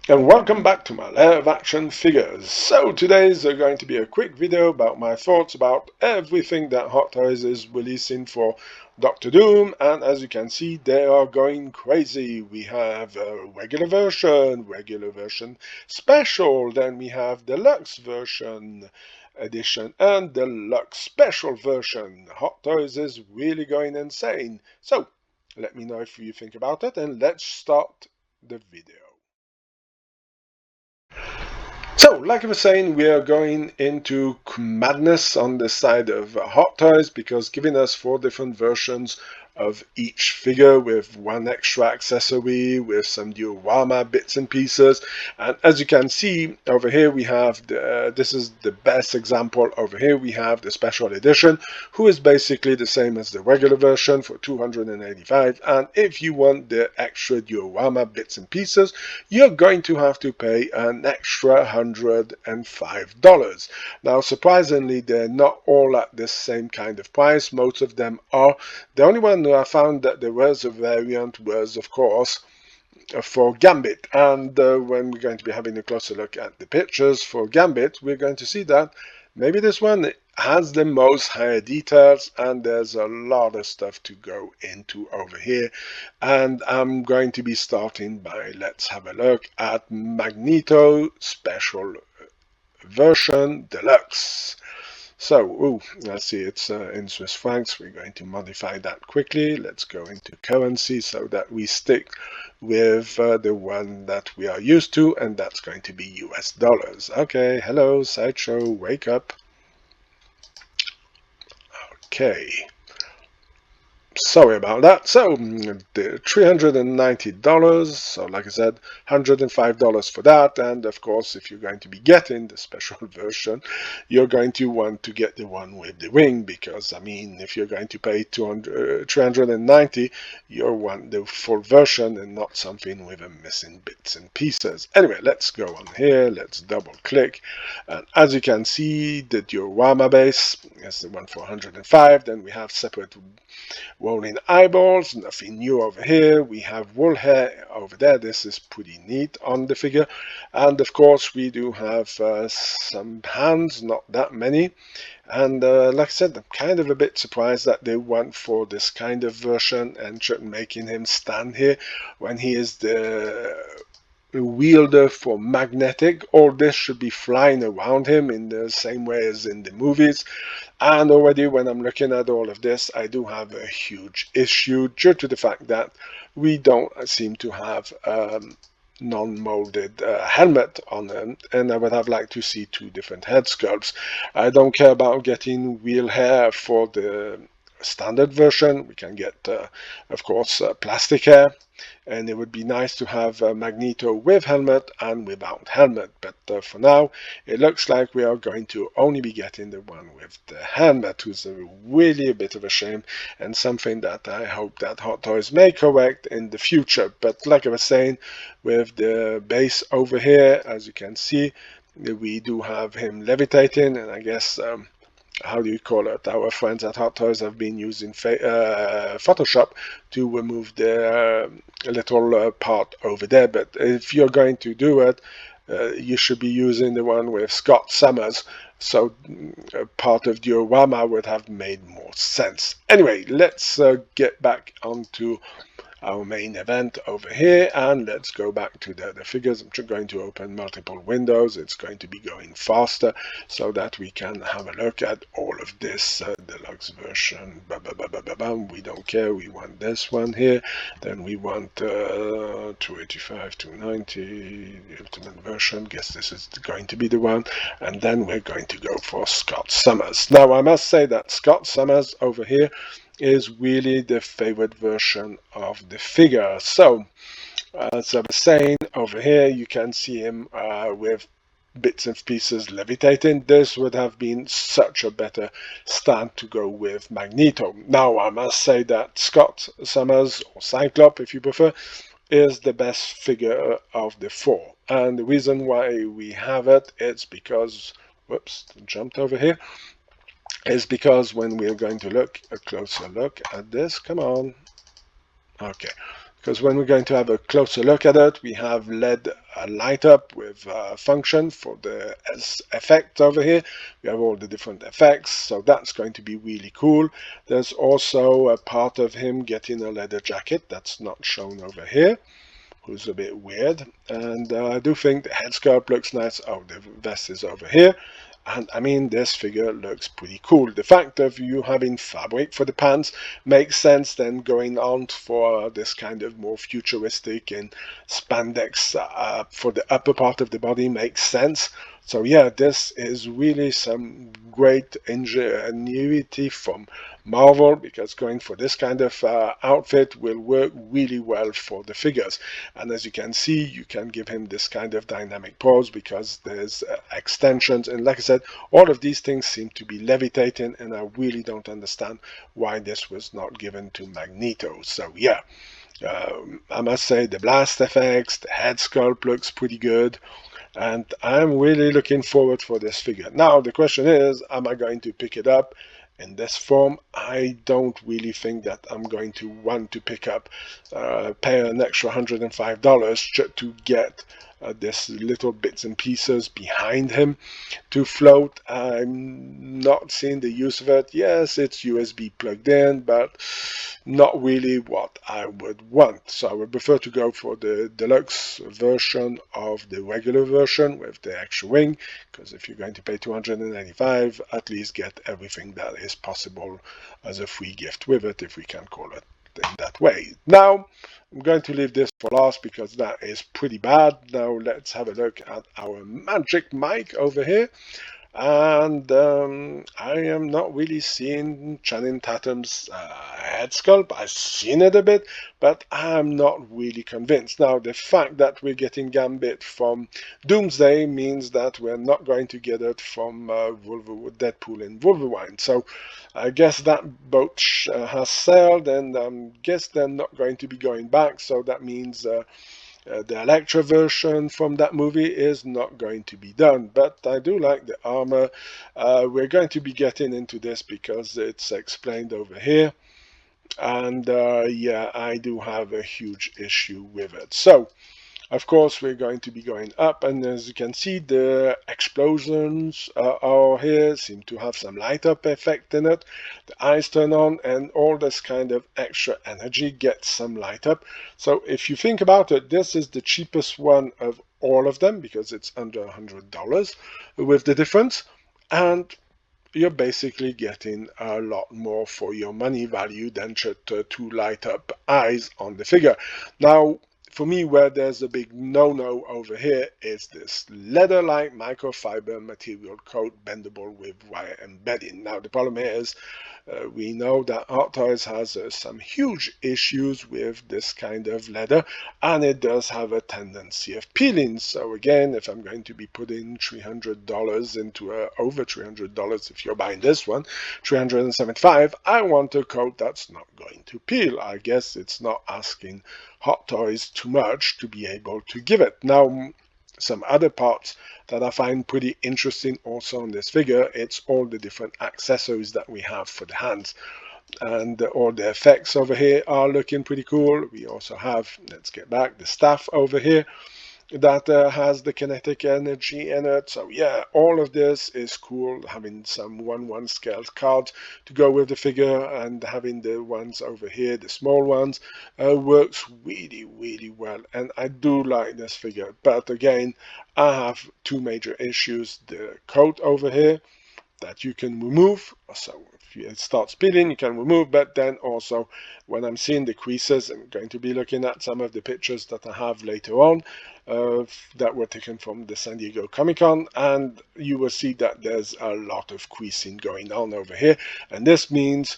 And welcome back to my Lair of Action Figures. So today's going to be a quick video about my thoughts about everything that Hot Toys is releasing for Doctor Doom, and as you can see they are going crazy. We have a regular version special, then we have deluxe version edition and deluxe special version. Hot Toys is really going insane. So let me know if you think about it, and let's start the video. So, like I was saying, we are going into madness on the side of Hot Toys, because giving us 4 different versions of each figure with one extra accessory, with some diorama bits and pieces. And as you can see over here, we have this is the best example. Over here we have the special edition, who is basically the same as the regular version for $285. And if you want the extra diorama bits and pieces, you're going to have to pay an extra $105. Now, surprisingly, they're not all at the same kind of price. Most of them are. The only one I found that there was a variant was, of course, for Gambit. And when we're going to be having a closer look at the pictures for Gambit, we're going to see that maybe this one has the most higher details, and there's a lot of stuff to go into over here. And I'm going to be starting by, let's have a look at Magneto Special Version Deluxe. So, let's see, it's in Swiss francs. We're going to modify that quickly. Let's go into currency so that we stick with the one that we are used to, and that's going to be US dollars. Okay, hello, Sideshow, wake up. Okay. Sorry about that. So, the $390. So, like I said, $105 for that. And of course, if you're going to be getting the special version, you're going to want to get the one with the wing, because I mean, if you're going to pay $390, you'll want the full version and not something with a missing bits and pieces. Anyway, let's go on here. Let's double click, and as you can see, the diorama base is the one for 105. Then we have separate rolling eyeballs, nothing new over here. We have wool hair over there. This is pretty neat on the figure. And of course, we do have some hands, not that many. And like I said, I'm kind of a bit surprised that they went for this kind of version and making him stand here when he is the wielder for Magnetic. All this should be flying around him in the same way as in the movies. And already when I'm looking at all of this, I do have a huge issue due to the fact that we don't seem to have non-molded helmet on them, and I would have liked to see 2 different head sculpts. I don't care about getting real hair for the standard version. We can get, of course, plastic hair, and it would be nice to have Magneto with helmet and without helmet. But for now, it looks like we are going to only be getting the one with the helmet, who's really a bit of a shame, and something that I hope that Hot Toys may correct in the future. But like I was saying, with the base over here, as you can see, we do have him levitating, and I guess how do you call it? Our friends at Hot Toys have been using Photoshop to remove the little part over there. But if you're going to do it, you should be using the one with Scott Summers. So part of diorama would have made more sense. Anyway, let's get back onto our main event over here, and let's go back to the figures. I'm going to open multiple windows. It's going to be going faster so that we can have a look at all of this deluxe version. We don't care. We want this one here. Then we want 285, 290, the ultimate version. Guess this is going to be the one. And then we're going to go for Scott Summers. Now, I must say that Scott Summers over here is really the favorite version of the figure. So, as I was saying, over here you can see him with bits and pieces levitating. This would have been such a better stand to go with Magneto. Now, I must say that Scott Summers, or Cyclops if you prefer, is the best figure of the 4. And the reason why we have it is because, whoops, jumped over here, is because when we're going to look a closer look at this, come on, okay, because when we're going to have a closer look at it, we have LED light up with function for the effect over here. We have all the different effects, so that's going to be really cool. There's also a part of him getting a leather jacket that's not shown over here, who's a bit weird. And I do think the head sculpt looks nice. Oh, the vest is over here. And I mean, this figure looks pretty cool. The fact of you having fabric for the pants makes sense. Then going on for this kind of more futuristic and spandex for the upper part of the body makes sense. So yeah, this is really some great ingenuity from Marvel, because going for this kind of outfit will work really well for the figures. And as you can see, you can give him this kind of dynamic pose because there's extensions, and like I said, all of these things seem to be levitating, and I really don't understand why this was not given to Magneto. So yeah, I must say the blast effects, the head sculpt looks pretty good, and I'm really looking forward for this figure. Now the question is, am I going to pick it up in this form? I don't really think that I'm going to want to pick up, pay an extra $105 to get this little bits and pieces behind him to float. I'm not seeing the use of it. Yes, it's USB plugged in, but not really what I would want. So I would prefer to go for the deluxe version of the regular version with the extra wing, because if you're going to pay $295, at least get everything that is possible as a free gift with it, if we can call it in that way. Now I'm going to leave this for last because that is pretty bad. Now let's have a look at our magic mic over here. And I am not really seeing Channing Tatum's head sculpt. I've seen it a bit, but I'm not really convinced. Now, the fact that we're getting Gambit from Doomsday means that we're not going to get it from Deadpool and Wolverine. So I guess that boat has sailed, and I guess they're not going to be going back. So that means the Electra version from that movie is not going to be done, but I do like the armor. We're going to be getting into this because it's explained over here, and yeah, I do have a huge issue with it. So of course, we're going to be going up, and as you can see, the explosions are here, seem to have some light up effect in it. The eyes turn on, and all this kind of extra energy gets some light up. So if you think about it, this is the cheapest one of all of them because it's under $100 with the difference, and you're basically getting a lot more for your money value than just two light up eyes on the figure. Now, for me, where there's a big no-no over here is this leather-like microfiber material coat bendable with wire embedding. Now, the problem is we know that Hot Toys has some huge issues with this kind of leather, and it does have a tendency of peeling. So again, if I'm going to be putting $300 into over $300 if you're buying this one, $375, I want a coat that's not going to peel. I guess it's not asking Hot Toys too much to be able to give it. Now, some other parts that I find pretty interesting also on this figure, it's all the different accessories that we have for the hands. And all the effects over here are looking pretty cool. We also have, let's get back, the staff over here that has the kinetic energy in it. So yeah, all of this is cool. Having some 1/1 scale cards to go with the figure, and having the ones over here, the small ones, works really, really well. And I do like this figure. But again, I have two major issues. The coat over here that you can remove. So if it starts peeling, you can remove, but then also when I'm seeing the creases, I'm going to be looking at some of the pictures that I have later on that were taken from the San Diego Comic-Con, and you will see that there's a lot of creasing going on over here, and this means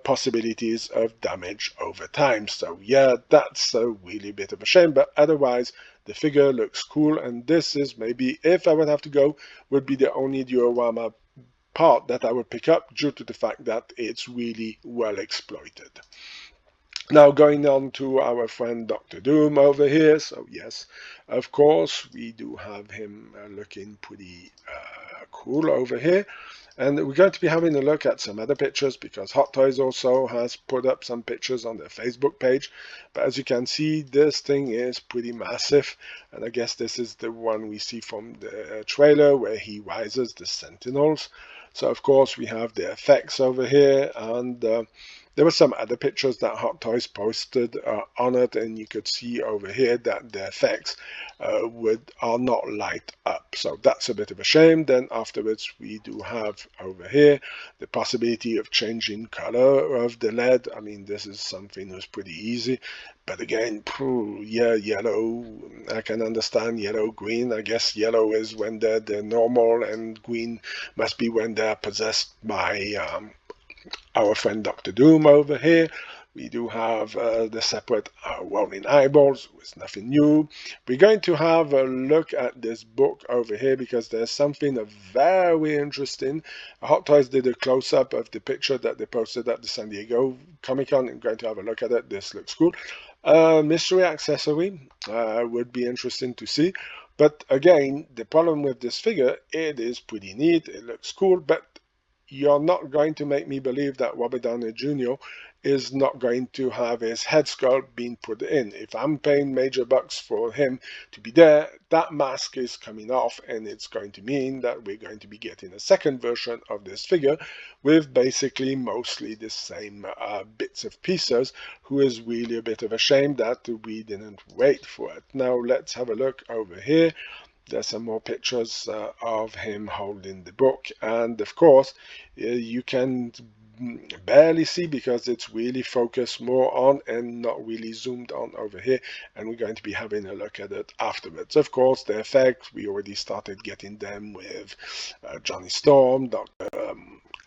possibilities of damage over time. So yeah, that's a really bit of a shame, but otherwise the figure looks cool, and this is maybe, if I would have to go, would be the only diorama part that I would pick up due to the fact that it's really well exploited. Now going on to our friend Dr. Doom over here. So yes, of course, we do have him looking pretty cool over here. And we're going to be having a look at some other pictures because Hot Toys also has put up some pictures on their Facebook page. But as you can see, this thing is pretty massive. And I guess this is the one we see from the trailer where he rises the Sentinels. So of course we have the effects over here, and there were some other pictures that Hot Toys posted on it, and you could see over here that the effects are not light up. So that's a bit of a shame. Then afterwards we do have over here the possibility of changing color of the LED. I mean, this is something that's pretty easy. But again, yeah, yellow, I can understand yellow, green. I guess yellow is when they're normal, and green must be when they're possessed by our friend Dr. Doom over here. We do have the separate rolling eyeballs with nothing new. We're going to have a look at this book over here because there's something very interesting. Hot Toys did a close-up of the picture that they posted at the San Diego Comic-Con. I'm going to have a look at it. This looks cool. Mystery accessory would be interesting to see. But again, the problem with this figure, it is pretty neat. It looks cool, but you're not going to make me believe that Robert Downey Jr. is not going to have his head sculpt being put in. If I'm paying major bucks for him to be there, that mask is coming off, and it's going to mean that we're going to be getting a second version of this figure with basically mostly the same bits of pieces, who is really a bit of a shame that we didn't wait for it. Now let's have a look over here. There's some more pictures of him holding the book, and of course you can barely see because it's really focused more on and not really zoomed on over here, and we're going to be having a look at it afterwards. Of course, the effects, we already started getting them with Johnny Storm. Dr.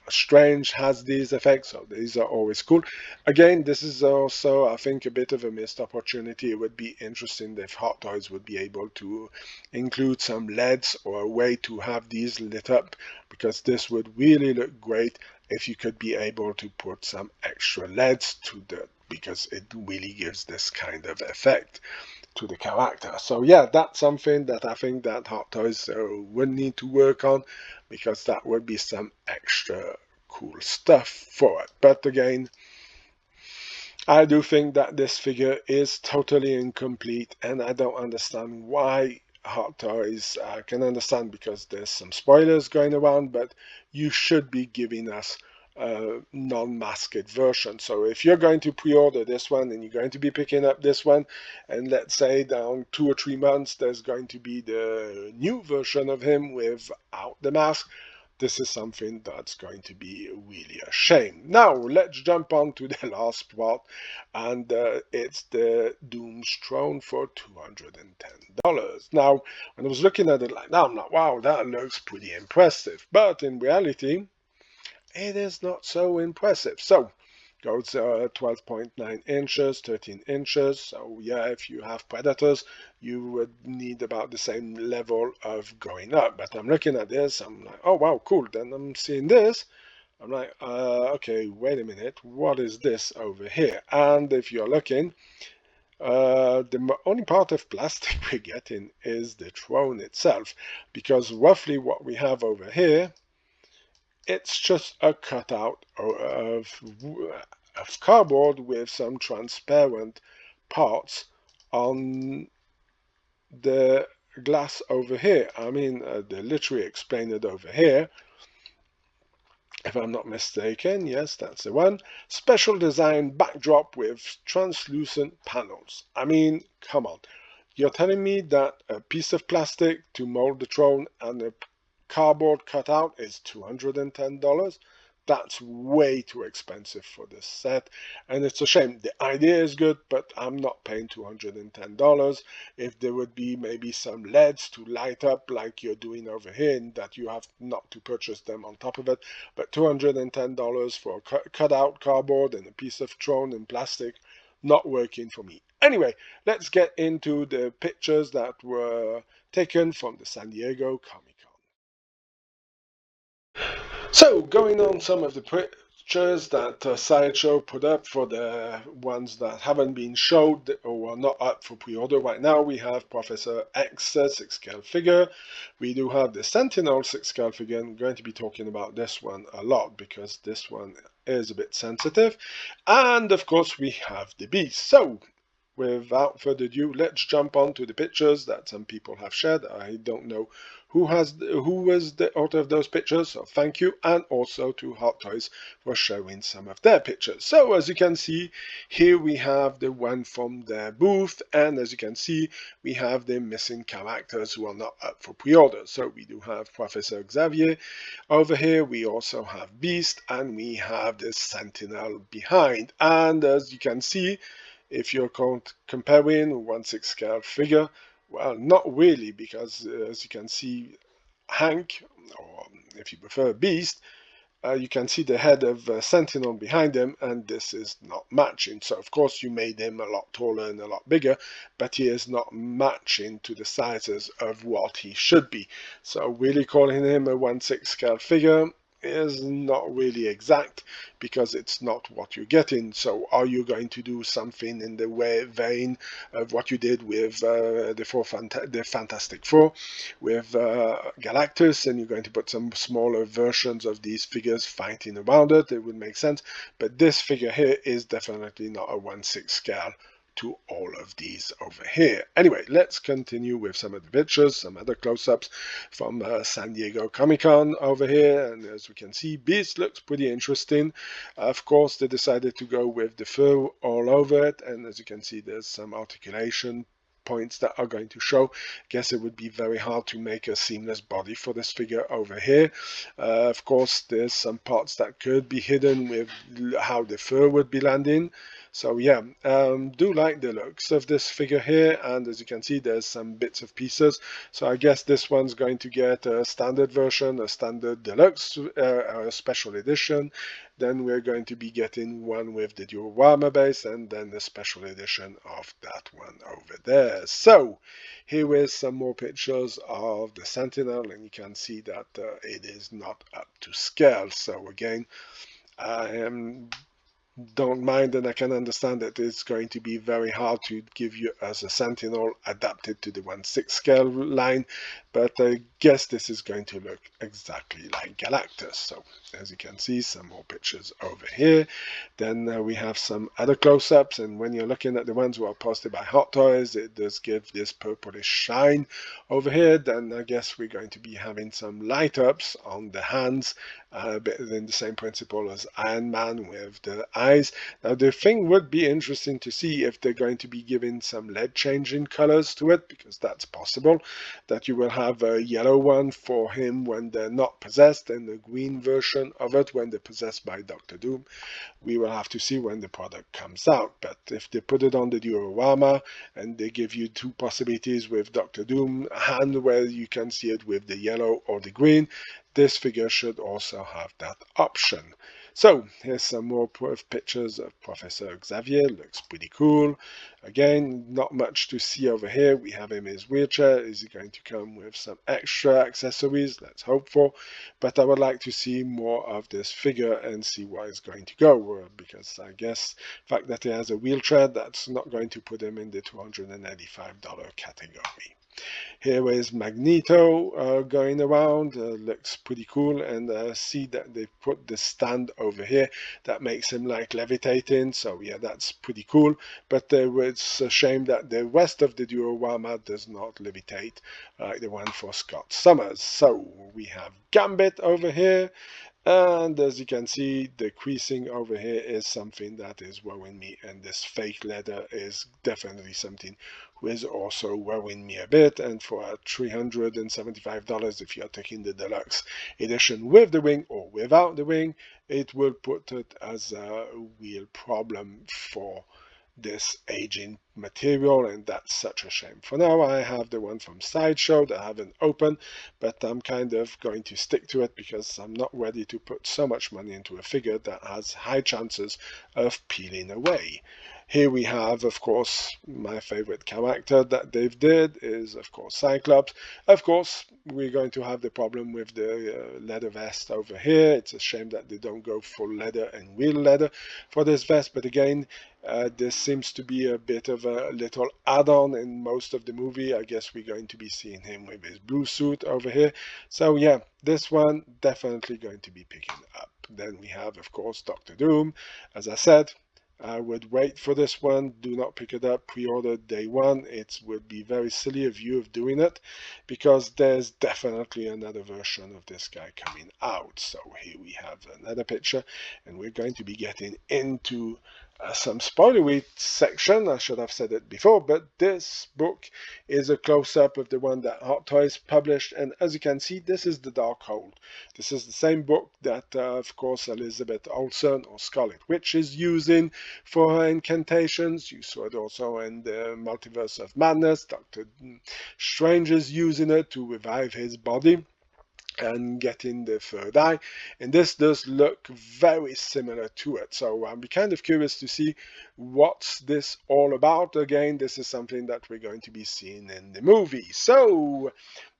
Strange has these effects, so these are always cool. Again, this is also, I think, a bit of a missed opportunity. It would be interesting if Hot Toys would be able to include some LEDs or a way to have these lit up, because this would really look great if you could be able to put some extra LEDs to the, because it really gives this kind of effect to the character. So yeah, that's something that I think that Hot Toys would need to work on, because that would be some extra cool stuff for it. But again, I do think that this figure is totally incomplete, and I don't understand why Hot Toys. I can understand because there's some spoilers going around, but you should be giving us a non-masked version. So if you're going to pre-order this one and you're going to be picking up this one, and let's say down 2 or 3 months there's going to be the new version of him without the mask, this is something that's going to be really a shame. Now let's jump on to the last part, and it's the Doom's Throne for $210. Now, when I was looking at it like that, I'm like, wow, that looks pretty impressive. But in reality, it is not so impressive. So goes 12.9 inches, 13 inches. So yeah, if you have Predators, you would need about the same level of going up. But I'm looking at this, I'm like, oh wow, cool. Then I'm seeing this, I'm like, okay, wait a minute, what is this over here? And if you're looking, the only part of plastic we're getting is the throne itself, because roughly what we have over here, it's just a cutout of cardboard with some transparent parts on the glass over here. I mean, they literally explain it over here. If I'm not mistaken, yes, that's the one. Special design backdrop with translucent panels. I mean, come on. You're telling me that a piece of plastic to mold the throne and a cardboard cutout is $210? That's way too expensive for this set, and it's a shame. The idea is good, but I'm not paying $210. If there would be maybe some LEDs to light up like you're doing over here, and that you have not to purchase them on top of it, but $210 for cutout cardboard and a piece of throne in plastic, not working for me. Anyway, let's get into the pictures that were taken from the San Diego Comic-Con. So, going on some of the pictures that Sideshow put up for the ones that haven't been showed or are not up for pre-order right now. We have Professor X 6-scale figure. We do have the Sentinel 6-scale figure. I'm going to be talking about this one a lot because this one is a bit sensitive. And of course we have the Beast. So without further ado, let's jump on to the pictures that some people have shared. I don't know who was the author of those pictures, so thank you, and also to Hot Toys for showing some of their pictures. So as you can see, here we have the one from their booth, and as you can see, we have the missing characters who are not up for pre-order. So we do have Professor Xavier over here, we also have Beast, and we have the Sentinel behind. And as you can see, if you're comparing 1/6 scale figure, well, not really, because as you can see, Hank, or if you prefer Beast, you can see the head of Sentinel behind him, and this is not matching. So of course you made him a lot taller and a lot bigger, but he is not matching to the sizes of what he should be. So really calling him a 1/6 scale figure is not really exact, because it's not what you're getting. So are you going to do something in the vein of what you did with the Fantastic Four with Galactus, and you're going to put some smaller versions of these figures fighting around it? It would make sense, but this figure here is definitely not a 1/6 scale to all of these over here. Anyway, let's continue with some of the pictures, some other close-ups from San Diego Comic-Con over here. And as we can see, Beast looks pretty interesting. Of course, they decided to go with the fur all over it, and as you can see, there's some articulation points that are going to show. I guess it would be very hard to make a seamless body for this figure over here. Of course, there's some parts that could be hidden with how the fur would be landing. So yeah, do like the looks of this figure here, and as you can see, there's some bits of pieces. So I guess this one's going to get a standard version, a standard deluxe, a special edition. Then we're going to be getting one with the diorama base, and then the special edition of that one over there. So here is some more pictures of the Sentinel, and you can see that it is not up to scale. So again, I don't mind, and I can understand that it's going to be very hard to give you as a Sentinel adapted to the 1/6 scale line, but I guess this is going to look exactly like Galactus. So as you can see, some more pictures over here. Then we have some other close-ups, and when you're looking at the ones who are posted by Hot Toys, it does give this purplish shine over here. Then I guess we're going to be having some light-ups on the hands, a bit in the same principle as Iron Man with the eyes. Now the thing would be interesting to see if they're going to be giving some lead changing colors to it, because that's possible, that you will have a yellow one for him when they're not possessed, and a green version of it when they're possessed by Dr. Doom. We will have to see when the product comes out, but if they put it on the diorama and they give you two possibilities with Dr. Doom hand where you can see it with the yellow or the green, this figure should also have that option. So here's some more pictures of Professor Xavier. Looks pretty cool. Again, not much to see over here. We have him in his wheelchair. Is he going to come with some extra accessories? Let's hope for. But I would like to see more of this figure and see where it's going to go, because I guess the fact that he has a wheelchair, that's not going to put him in the $285 category. Here is Magneto going around, looks pretty cool, and see that they put the stand over here that makes him like levitating. So yeah, that's pretty cool, but it's a shame that the rest of the diorama does not levitate like the one for Scott Summers. So we have Gambit over here, and as you can see, the creasing over here is something that is worrying me, and this fake leather is definitely something who is also worrying me a bit. And for $375, if you're taking the deluxe edition with the wing or without the wing, it will put it as a real problem for this aging material, and that's such a shame. For now, I have the one from Sideshow that I haven't opened, but I'm kind of going to stick to it because I'm not ready to put so much money into a figure that has high chances of peeling away. Here we have, of course, my favorite character that they've did is, of course, Cyclops. Of course, we're going to have the problem with the leather vest over here. It's a shame that they don't go full leather and real leather for this vest, but again, this seems to be a bit of a little add-on in most of the movie. I guess we're going to be seeing him with his blue suit over here. So yeah, this one definitely going to be picking up. Then we have, of course, Doctor Doom. As I said, I would wait for this one. Do not pick it up. Pre-order day one. It would be very silly of you of doing it because there's definitely another version of this guy coming out. So here we have another picture, and we're going to be getting into some spoilery section. I should have said it before, but this book is a close-up of the one that Hot Toys published, and as you can see, this is the Darkhold. This is the same book that, of course, Elizabeth Olsen or Scarlet Witch is using for her incantations. You saw it also in the Multiverse of Madness. Doctor Strange is using it to revive his body and getting the third eye, and this does look very similar to it. So I'm kind of curious to see what's this all about. Again, this is something that we're going to be seeing in the movie. So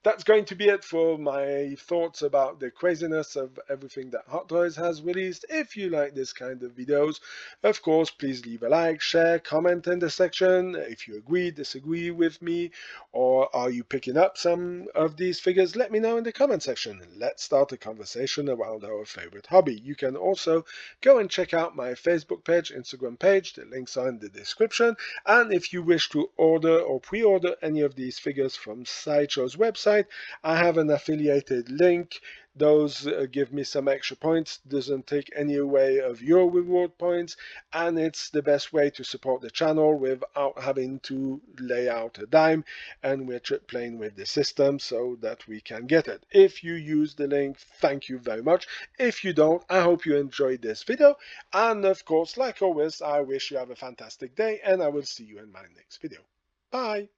that's going to be it for my thoughts about the craziness of everything that Hot Toys has released. If you like this kind of videos, of course, please leave a like, share, comment in the section. If you agree, disagree with me, or are you picking up some of these figures, let me know in the comment section. Let's start a conversation around our favorite hobby. You can also go and check out my Facebook page, Instagram page. The links are in the description. And if you wish to order or pre-order any of these figures from Sideshow's website, I have an affiliated link. Those give me some extra points, doesn't take any away of your reward points, and it's the best way to support the channel without having to lay out a dime, and we're playing with the system so that we can get it. If you use the link, thank you very much. If you don't, I hope you enjoyed this video, and of course, like always, I wish you have a fantastic day, and I will see you in my next video. Bye!